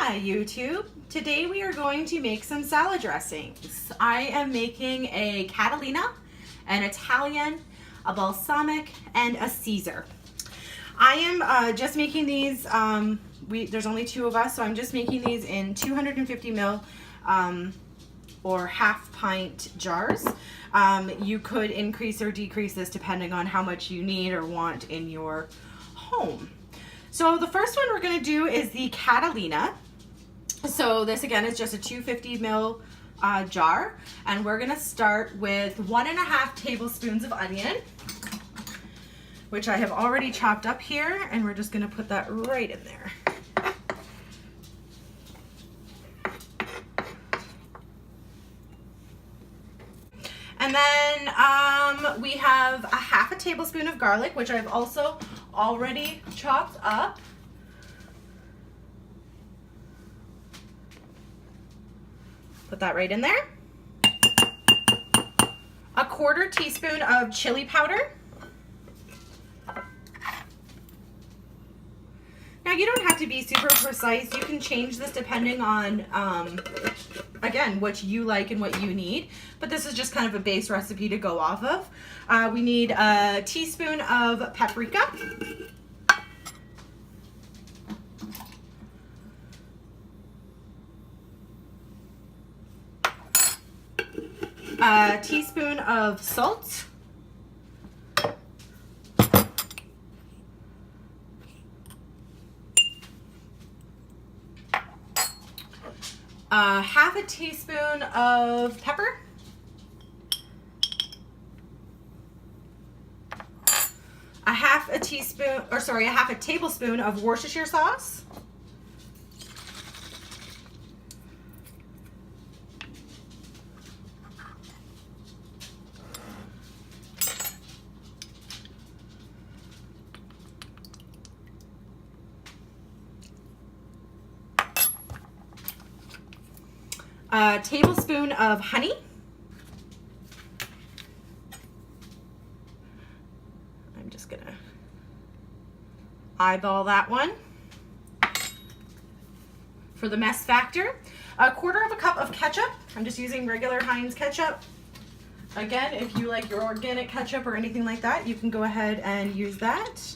Hi YouTube. Today we are going to make some salad dressings. I am making a Catalina, an Italian, a Balsamic, and a Caesar. I am just making these, there's only two of us, so I'm just making these in 250 ml or half pint jars. You could increase or decrease this depending on how much you need or want in your home. So the first one we're going to do is the Catalina. So this again is just a 250 ml jar, and we're going to start with 1.5 tablespoons of onion, which I have already chopped up here, and we're just going to put that right in there. And then we have a half a tablespoon of garlic, which I've also already chopped up. Put that right in there. A 1/4 teaspoon of chili powder. Now you don't have to be super precise. You can change this depending on, again, what you like and what you need. But this is just kind of a base recipe to go off of. We need a teaspoon of paprika. A teaspoon of salt. Half a teaspoon of pepper. A half a tablespoon of Worcestershire sauce. A tablespoon of honey. I'm just gonna eyeball that one for the mess factor. A 1/4 cup of ketchup. I'm just using regular Heinz ketchup. Again, if you like your organic ketchup or anything like that, you can go ahead and use that.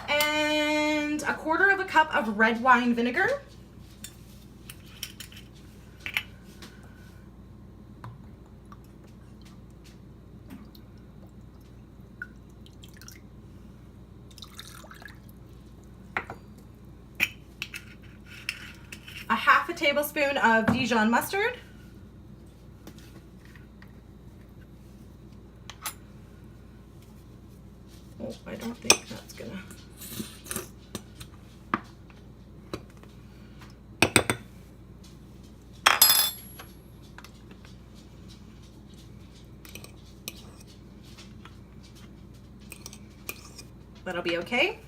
And a 1/4 cup of red wine vinegar. A half a tablespoon of Dijon mustard. Oh, I don't think that's gonna. That'll be okay.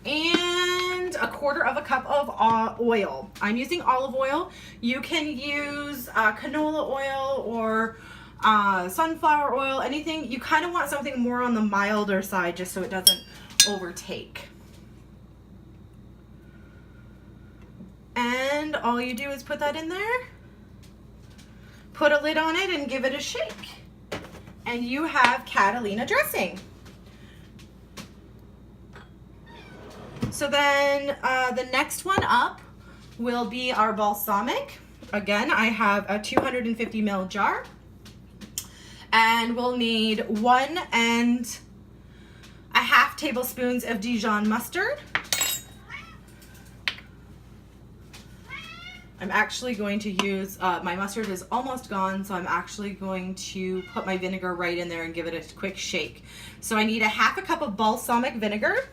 And a 1/4 cup of oil. I'm using olive oil. You can use canola oil or sunflower oil, anything. You kind of want something more on the milder side just so it doesn't overtake. And all you do is put that in there, put a lid on it, and give it a shake. And you have Catalina dressing. So then the next one up will be our balsamic. Again, I have a 250 ml jar. And we'll need 1.5 tablespoons of Dijon mustard. I'm actually going to use, my mustard is almost gone, so I'm actually going to put my vinegar right in there and give it a quick shake. So I need a 1/2 cup of balsamic vinegar.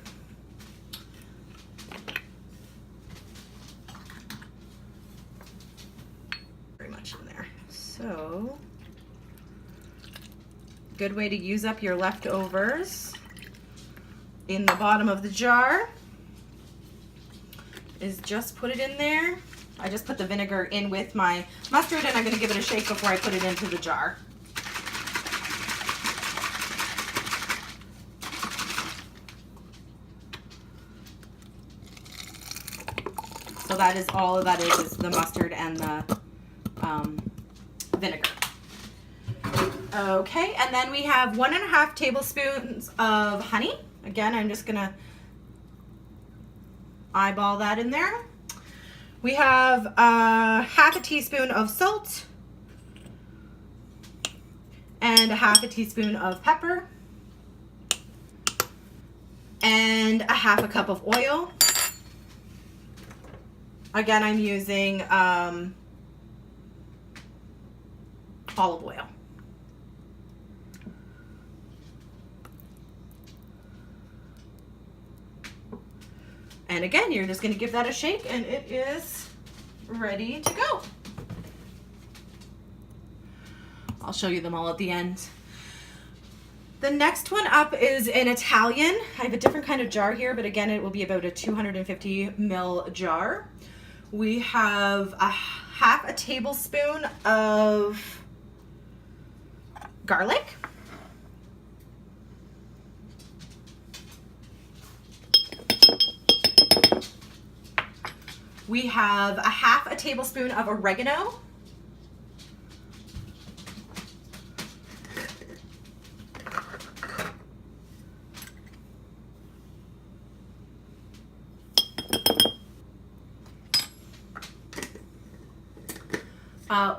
Very much in there. So good way to use up your leftovers. in the bottom of the jar is just put it in there. I just put the vinegar in with my mustard, and I'm going to give it a shake before I put it into the jar. So that is all that is the mustard and the vinegar. Okay, and then we have 1.5 tablespoons of honey. Again, I'm just gonna eyeball that in there. We have 1/2 teaspoon of salt and 1/2 teaspoon of pepper and 1/2 cup of oil. Again, I'm using olive oil. And again, you're just going to give that a shake and it is ready to go. I'll show you them all at the end. The next one up is an Italian. I have a different kind of jar here, but again, it will be about a 250 ml jar. We have 1/2 tablespoon of garlic. We have 1/2 tablespoon of oregano.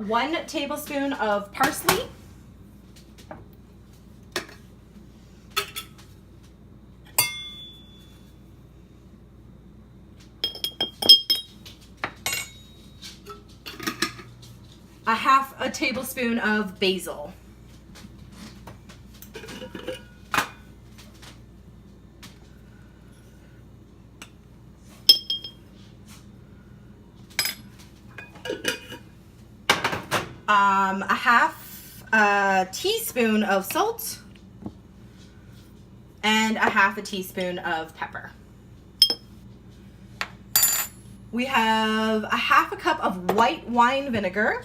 One tablespoon of parsley. A 1/2 tablespoon of basil. A 1/2 teaspoon of salt and a 1/2 teaspoon of pepper. We have a 1/2 cup of white wine vinegar.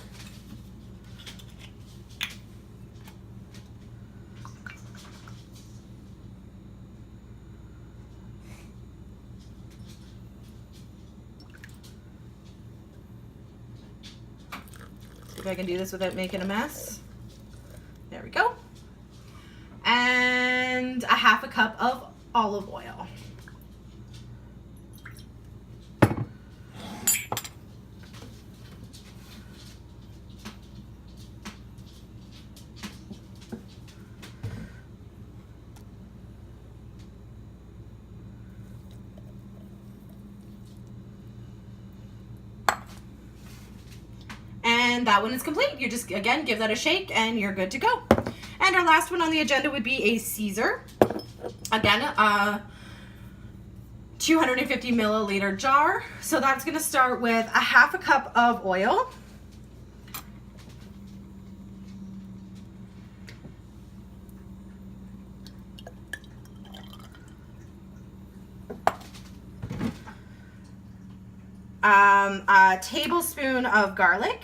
See if I can do this without making a mess. There we go. And a 1/2 cup of olive oil. And that one is complete. You just, again, give that a shake and you're good to go. And our last one on the agenda would be a Caesar. Again, 250 milliliter jar. So that's gonna start with a 1/2 cup of oil. A tablespoon of garlic.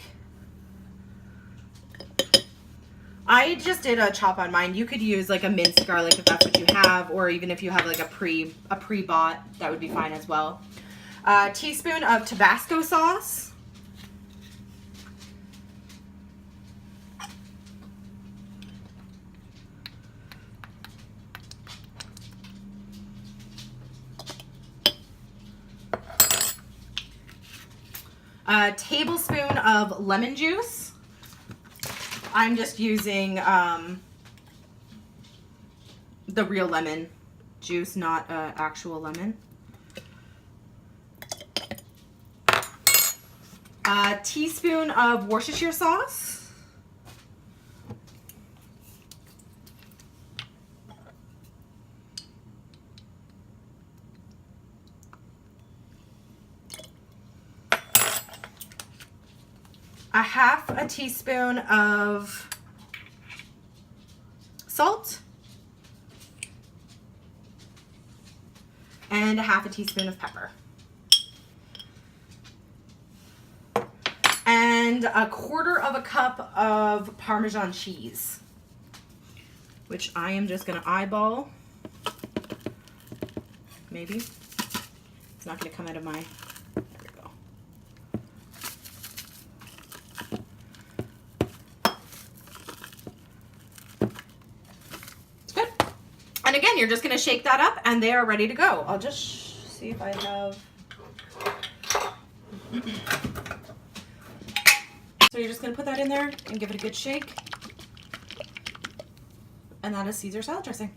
I just did a chop on mine. You could use like a minced garlic if that's what you have, or even if you have like a pre-bought, that would be fine as well. A teaspoon of Tabasco sauce. A tablespoon of lemon juice. I'm just using the real lemon juice, not actual lemon. A teaspoon of Worcestershire sauce. A 1/2 teaspoon of salt. and a half a teaspoon of pepper. And a quarter of a cup of Parmesan cheese, which I am just gonna eyeball. Maybe. It's not gonna come out of my, there we go. It's good. And again, you're just gonna shake that up and they are ready to go. I'll just see if I have. So you're just gonna put that in there and give it a good shake. And that is Caesar salad dressing.